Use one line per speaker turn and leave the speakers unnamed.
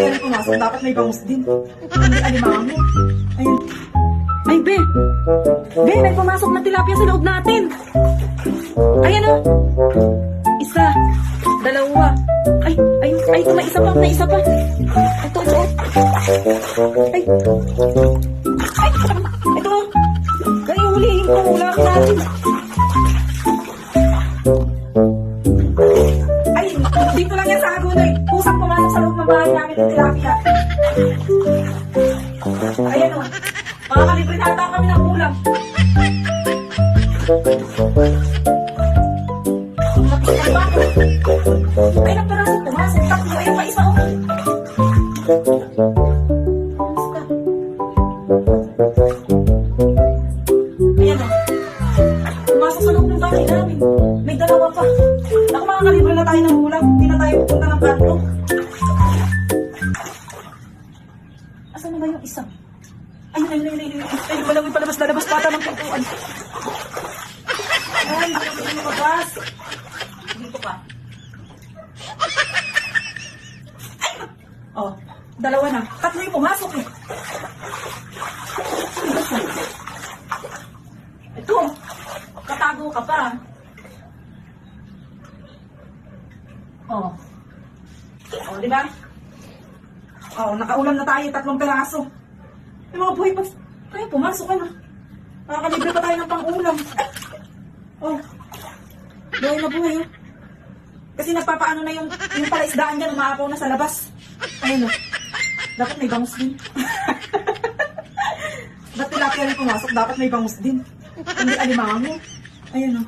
Pero pumasok, dapat may bangus din. Hindi alimango. Ayun. Ay, Be! Be, may pumasok na tilapia sa loob natin. Ayan o. Isa. Dalawa. Ay, ito may isa pa, may isa pa. Ito. Ay. Ay, ito. Kaya hulihin ko, ulam natin. Ay, dito lang yan sa agunay. Pusang pumasok sa loob ng bahay namin ng tilapia. Ayan o. Makakalibre na ata kami ng ulam. Ay, nagparasi pumasok. Tatlo, ayun pa isa o. Ayan o. Pumasok sa loob ng bahay namin. May dalawa pa. Naku, makakalibre na tayo ng ulam. Hindi na tayo pupunta ng kanto. Asan na ba yung isa? Ayun. Ay, walang may palabas pata ng pintuan. Ay, hindi na pwede lumabas. Dito pa. Oh, dalawa na. Tatlo yung pumasok eh. Ito, katago ka pa. Oh. Oh, di ba? Oh, nakaulam na tayo, 3 peraso. Yung mga buhay pa, kaya pumasok ka na. Makakalibre pa tayo ng pang-ulam. Oh, buhay na buhay oh. Kasi nagpapaano na yung palaisdaan dyan, umaapaw na sa labas. Ayun oh. Dapat may bangus din. Ba't tilapia rin pumasok? Dapat may bangus din. Hindi alimango. Ayun oh.